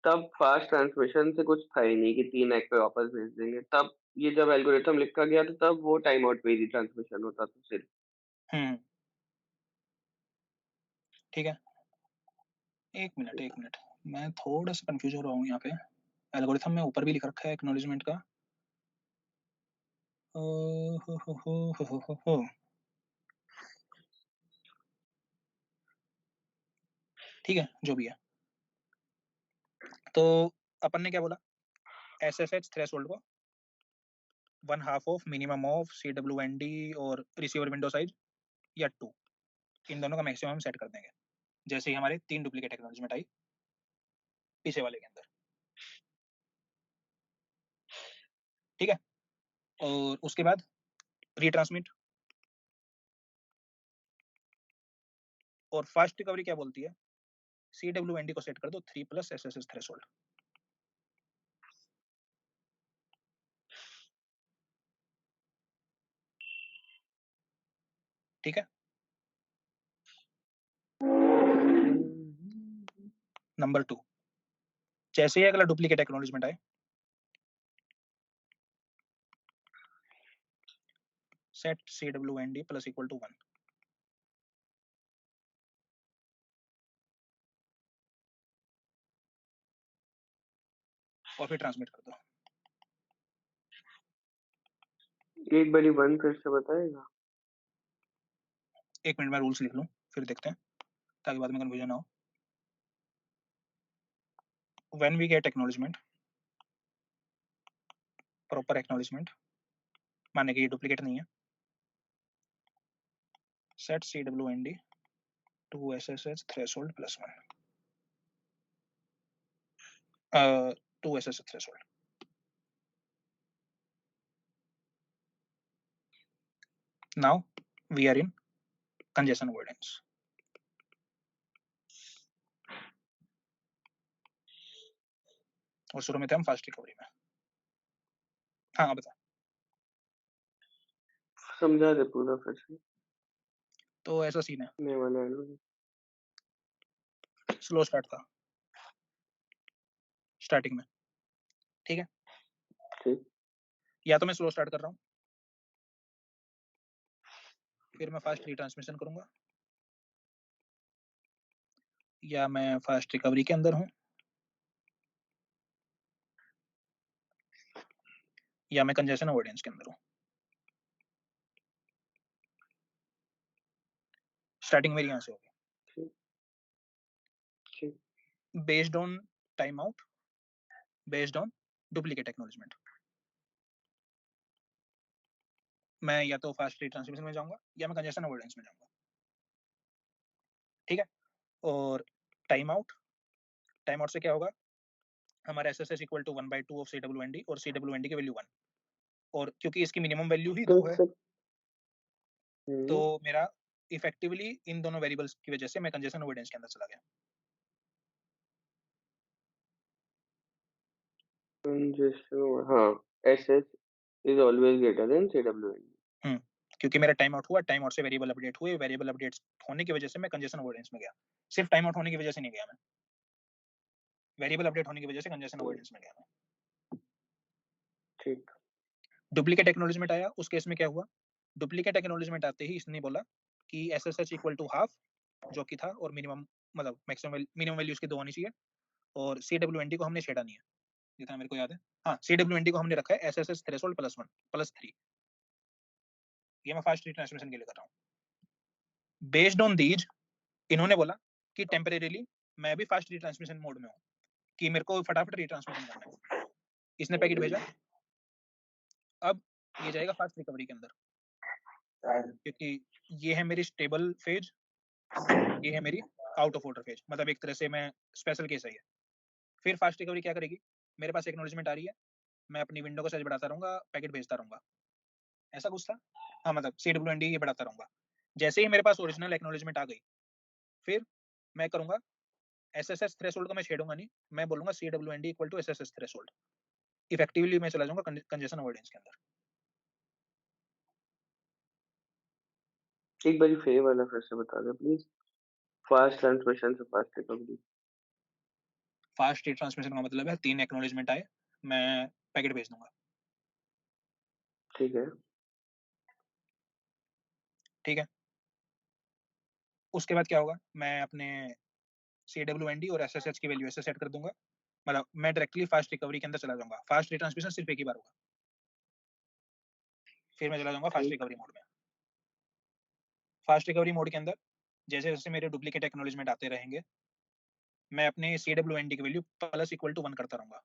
तब फास्ट ट्रांसमिशन से कुछ था ही नहीं कि 3 एक पे वापस भेज देंगे। तब ये जब एल्गोरिथम लिखा गया था तब वो टाइम आउट पे ही ट्रांसमिशन होता था सिर्फ। हम्म, ठीक है। एक मिनट, मैं थोड़ा सा कंफ्यूज हो रहा हूँ यहाँ पे। एल्गोरिथम में ऊपर भी लिख रखा है एक्नॉलेजमेंट का। हो। ठीक है, जो भी है। तो अपन ने क्या बोला, SSH थ्रेशोल्ड को 1/2 ऑफ मिनिमम ऑफ CWND और रिसीवर विंडो साइज या 2, इन दोनों का मैक्सिमम सेट कर देंगे जैसे ही हमारे 3 डुप्लीकेट एक्नॉलेजमेंट आई पीछे वाले के अंदर। ठीक है, और उसके बाद रीट्रांसमिट। और फास्ट रिकवरी क्या बोलती है, CWND को सेट कर दो 3+ SSH थ्रेशोल्ड। ठीक है। नंबर 2, जैसे ही अगला डुप्लीकेट एक्नॉलेजमेंट आए, set CWND plus equal to 1। और फिर ट्रांसमिट कर दो। एक बारी वन फिर से बताएगा? 1 मिनट में रूल्स लिख लूं, फिर देखते हैं ताकि बाद में कंफ्यूजन ना हो। When we get acknowledgement, proper acknowledgement, माने कि ये डुप्लीकेट नहीं है, set CWND to SSH threshold plus 1, 2 SSH threshold. Now we are in congestion avoidance. और शुरू में थे हम फास्ट रिकवरी में। हाँ बता। समझा दे पूरा फिर से। तो ऐसा सीन है, मैं वाला है। स्लो स्टार्ट था स्टार्टिंग में। ठीक है, ठीक। या तो मैं स्लो स्टार्ट कर रहा हूँ, फिर मैं फास्ट रिट्रांसमिशन करूंगा, या मैं फास्ट रिकवरी के अंदर हूँ, या मैं कंजेशन अवॉइडेंस के अंदर हूँ। स्टार्टिंग मेरी यहाँ से होगी ठीक। ठीक। Based on time out, based on duplicate acknowledgement. मैं या तो फास्ट रिट्रांसमिशन में जाऊंगा या मैं कंजेशन अवॉइडेंस में जाऊंगा। ठीक है, और टाइम आउट, टाइम आउट से क्या होगा, हमारा SSH equal to 1/2 of CWND और CWND की वैल्यू 1, और क्योंकि इसकी मिनिमम वैल्यू ही तो 2 एक है, से तो मेरा इफेक्टिवली इन दोनों वेरिएबल्स की वजह से मैं कंजेशन अवॉइडेंस के अंदर चला गया। कंजेशन, हाँ, SS is always greater than CWND। हम्म, क्योंकि मेरा टाइम आउट हुआ, टाइम आउट से वेरिएबल अपडेट हुए, वेरिएबल अपडेट्स होने की वजह से मैं कंजेशन अवॉइडेंस में गया। सिर्फ टाइम आउट होने की वजह से नहीं गया मैं, वेरिएबल अपडेट होने की वजह से कंजेशन अवॉइडेंस में गया मैं। ठीक। डुप्लीकेट एक्नॉलेजमेंट आया, उस केस में क्या हुआ, डुप्लीकेट एक्नॉलेजमेंट आते ही इसने बोला कि SSH इक्वल टू हाफ जो कि था, और मिनिमम मतलब मैक्सिमम मिनिमम वैल्यू उसकी 2 होनी चाहिए, और CWND को हमने छेड़ा नहीं है, जितना मेरे को याद है। हाँ, CWND को हमने रखा है SSH थ्रेशोल्ड प्लस 1 प्लस 3। ये मैं फास्ट रिट्रांसमिशन के लिए कर रहा हूँ। बेस्ड ऑन दीज इन्होंने बोला कि टेम्परेरीली मैं भी फास्ट रिट्रांसमिशन मोड में हूँ, कि मेरे को फटाफट रिट्रांसमिशन करना है। इसने पैकेट भेजा, अब ये जाएगा फास्ट रिकवरी के अंदर, क्योंकि ये है मेरी स्टेबल फेज, ये है मेरी आउट ऑफ ऑर्डर फेज, मतलब एक तरह से मैं स्पेशल केस है ये। फिर फास्ट रिकवरी क्या करेगी, मेरे पास एक्नॉलेजमेंट आ रही है, मैं अपनी विंडो का साइज बढ़ाता रहूंगा, पैकेट भेजता रहूंगा, ऐसा कुछ था। हाँ, मतलब CWND ये बढ़ाता रहूंगा। जैसे ही मेरे पास ओरिजिनल एक्नॉलेजमेंट आ गई, फिर मैं करूंगा SSH थ्रेशोल्ड को मैं छेड़ूंगा नहीं, मैं बोलूंगा CWND equal to SSH threshold. Effectively मैं चला जाऊंगा कंजेशन अवॉइडेंस के अंदर। एक बारी फिर वाला फिर से बता दो प्लीज। फास्ट ट्रांसमिशन से फास्ट रिकवरी। फास्ट ट्रांसमिशन का मतलब है 3 एक्नॉलेजमेंट आए, मैं पैकेट भेज दूंगा। ठीक है। ठीक है। उसके बाद क्या होगा, मैं अपने CWND और SSH की वैल्यू ऐसे सेट कर दूंगा, मतलब मैं डायरेक्टली फास्ट रिकवरी के अंदर चला जाऊंगा। फास्ट रिट्रांसमिशन सिर्फ एक ही बार होगा, फिर मैं चला जाऊंगा फास्ट ठीक। रिकवरी मोड में। फास्ट रिकवरी मोड के अंदर जैसे जैसे मेरे डुप्लीकेट एक्नॉलेजमेंट आते रहेंगे, मैं अपने CWND की वैल्यू +=1 करता रहूंगा।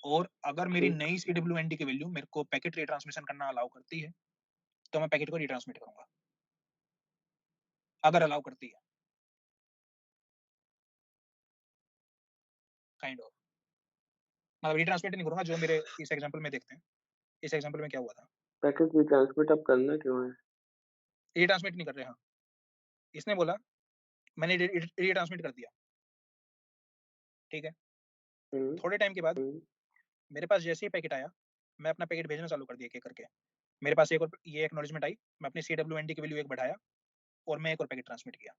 और अगर मेरी ठीक। नई CWND की वैल्यू मेरे को पैकेट रिट्रांसमिशन करना अलाउ करती है, तो मैं पैकेट को रिट्रांसमिट करूंगा, अगर अलाउ करती है, काइंड ऑफ। मतलब रिट्रांसमिट नहीं करूंगा, जो मेरे इस एग्जांपल में देखते हैं। इस एग्जांपल में क्या हुआ था, पैकेट रिट्रांसमिट अब करना क्यों है? रिट्रांसमिट नहीं कर रहे। हाँ, इसने बोला, मैंने रिट्रांसमिट कर दिया। ठीक है। हम्म। थोड़े टाइम के बाद हम्म। मेरे पास जैसे ही पैकेट आया, मैं अपना पैकेट भेजना चालू कर दिया एक एक करके। मेरे पास एक और ये एक्नॉलेजमेंट आई, मैं अपनी CWND की वैल्यू 1 बढ़ाया और मैं एक और पैकेट ट्रांसमिट किया।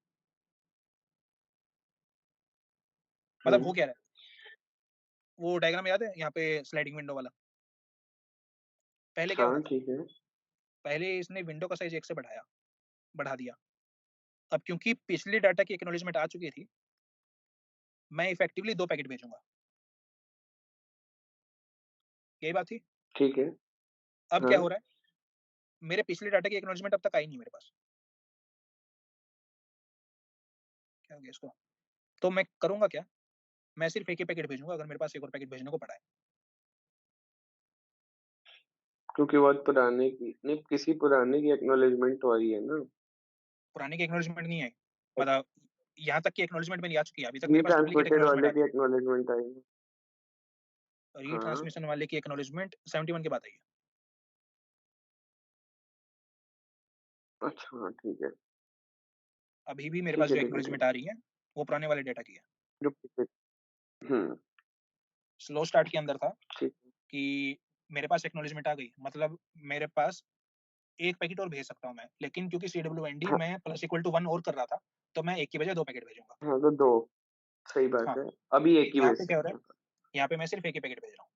मतलब हो हम्म। क्या रहा है, वो डायग्राम याद है यहाँ पे स्लाइडिंग विंडो वाला? पहले क्या हो हाँ रहा था, ठीक है। पहले इसने विंडो का साइज 1 से बढ़ा दिया। अब क्योंकि पिछले डाटा की एक्नॉलेजमेंट आ चुकी थी, मैं इफेक्टिवली 2 पैकेट भेजूंगा। यही बात थी। ठीक है। अब हाँ। क्या हो रहा है, मेरे पिछले डाटा की एक्नॉलेजमेंट अब तक आई नहीं मेरे पास। क्या हो गया इसको, तो मैं करूंगा क्या, मैं सिर्फ एक ही पैकेट भेजूंगा अगर मेरे पास एक और पैकेट भेजने को पड़ा है। क्योंकि बहुत पुराने की नहीं, किसी पुराने की एक्नॉलेजमेंट तो आई है ना। पुराने की एक्नॉलेजमेंट नहीं आई, मतलब यहाँ तक की एक्नॉलेजमेंट मेरी आ चुकी है, अभी तक मेरे पास डुप्लीकेट रिट्रांसमिटेड एक्नॉलेजमेंट वाले आ की रही है। एक्नॉलेजमेंट आई है। हाँ। रीट्रांसमिशन वाले की एक्नॉलेजमेंट 71 के बाद आई है। अच्छा हाँ, ठीक है। अभी भी मेरे ठीक पास है जो ठीक है ठीक एक्नॉलेजमेंट आ रही है वो पुराने वाले डेटा की है। है। डुप्लीकेट। हम्म। स्लो स्टार्ट के अंदर था ठीक है। कि मेरे पास एक्नॉलेजमेंट आ गई, मतलब मेरे पास एक पैकेट और भेज सकता हूँ मैं, लेकिन क्योंकि CWND हाँ। मैं +=1 और कर रहा था, तो मैं एक की बजाय 2 पैकेट भेजूंगा। हाँ तो दो। सही बात हाँ, है। अभी एक ही यहाँ भेज पे क्या हो रहा सकता है, था। यहाँ पे मैं सिर्फ एक ही पैकेट भेज रहा हूँ।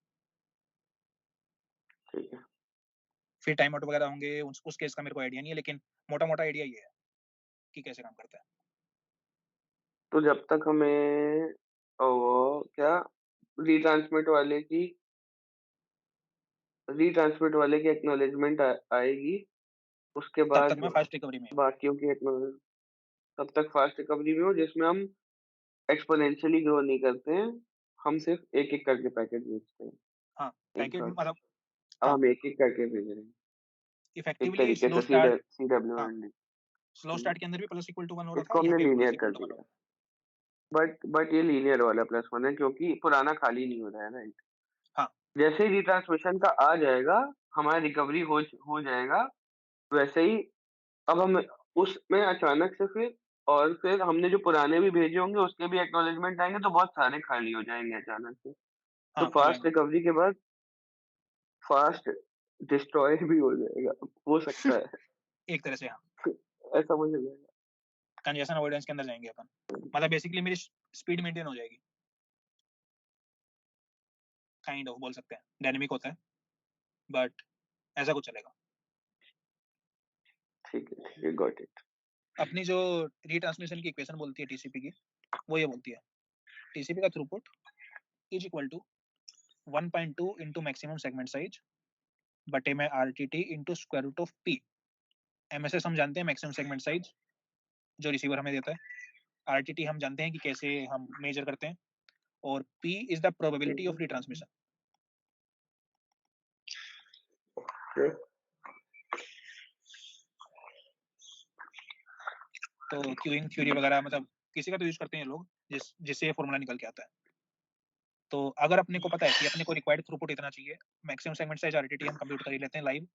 ठीक है। फिर टाइम आउट वगैरह होंगे, उस केस का मेरे को आइडिया नहीं है, लेकिन मोटा मोटा आइडिया ये है कि कैसे काम करता है। तो जब तक हमें वो क्या रीट्रांसमिट वाले की एक्नॉलेजमेंट आएगी, उसके तब तक बाद मैं फास्ट रिकवरी में हूँ। बाकियों की एक्नॉलेज तब तक फास्ट रिकवरी में हो, जिसमें हम एक्सपोनेंशियली ग्रो नहीं करते हैं। हम सिर्फ एक एक करके पैकेट भेजते हैं हाँ, एक पैकेट साथ। मतलब, अब हाँ, हम एक एक करके भेज रहे हैं एक इफेक्टिवली तरीके स्लो से स्टार्ट। सी डब्ल्यू हाँ, एन डी। स्लो स्टार्ट के अंदर भी +=1 हो रहा था, इसको यहाँ हमने पे भी लीनियर कर +=1 हो दिया। रहा था। बट ये लीनियर वाला +1 है क्योंकि पुराना खाली नहीं हो रहा है, राइट? हाँ, जैसे ही रिट्रांसमिशन का आ जाएगा, हमारा रिकवरी हो जाएगा। वैसे ही अब हम उसमें अचानक से फिर हमने जो पुराने भी भेजे होंगे उसके भी एक्नॉलेजमेंट आएंगे, तो बहुत सारे खाली हो जाएंगे अचानक से। तो हाँ, हो फास्ट जाएंगे। रिकवरी के बाद फास्ट डिस्ट्रॉय भी हो जाएगा, हो सकता है। एक तरह से हाँ, ऐसा मुझे लगेगा। कंजेशन अवॉइडेंस के अंदर जाएंगे अपन। मतलब बेसिकली मेरी स्पीड मेंटेन हो जाएगी, काइंड ऑफ बोल सकते हैं, डायनेमिक होता है, बट ऐसा कुछ चलेगा। ठीक है गॉट इट। अपनी जो रीट्रांसमिशन की इक्वेशन बोलती है TCP की, वो ये बोलती है, TCP का throughput is equal to 1.2 into maximum segment size बटे में RTT into square root of P। MSS हम जानते हैं, मैक्सिमम सेगमेंट साइज, जो रिसीवर हमें देता है। RTT हम जानते हैं कि कैसे हम मेजर करते हैं, और P is the probability of retransmission. तो क्यूइंग थ्योरी वगैरह, मतलब किसी का तो यूज करते हैं लोग, जिससे ये फॉर्मूला निकल के आता है। तो अगर अपने को पता है कि अपने को रिक्वायर्ड थ्रूपुट इतना चाहिए, मैक्सिमम सेगमेंट साइज RTT हम कंप्यूट कर ही लेते हैं लाइव,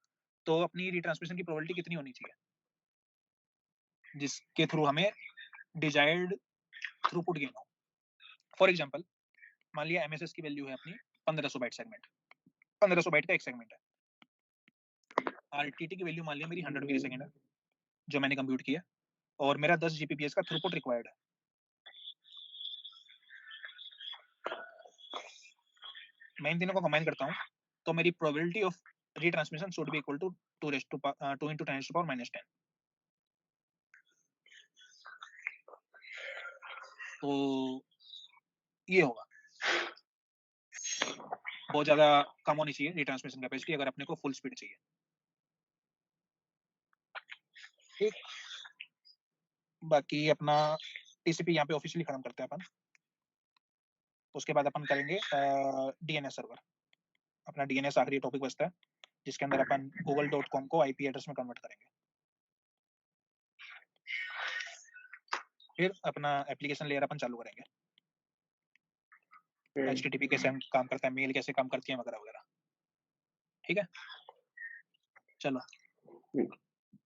तो अपनी रिट्रांसमिशन की प्रोबेबिलिटी कितनी होनी चाहिए जिसके थ्रू हमें डिजायर्ड थ्रूपुट गेन हो। फॉर एग्जांपल, मान लिया MSS की वैल्यू है अपनी 1500 बाइट सेगमेंट, 1500 बाइट का एक सेगमेंट है। आरटीटी की वैल्यू मान लिया मेरी 100 मिली सेकंड है, जो मैंने कंप्यूट किया, और मेरा 10 जीबीपीएस का थ्रूपुट रिक्वायर्ड है। मैं इन तीनों को कंबाइन करता हूँ, तो मेरी probability of retransmission should be equal to 2 into 10 to the power minus 10। तो ये होगा, बहुत ज्यादा कम होनी चाहिए रिट्रांसमिशन कैपेसिटी अगर अपने को फुल स्पीड चाहिए। ठीक, बाकी अपना टीसीपी यहाँ पे ऑफिशियली खत्म करते हैं अपन। उसके बाद अपन करेंगे डीएनएस सर्वर। अपना डीएनएस आखिरी टॉपिक बचता है, जिसके अंदर अपन google.com को आईपी एड्रेस में कन्वर्ट करेंगे। फिर अपना एप्लीकेशन लेयर अपन चालू करेंगे, एचटीटीपी कैसे काम करता है, मेल कैसे काम करती है, वगैरह वगैरह। ठीक है, चलो।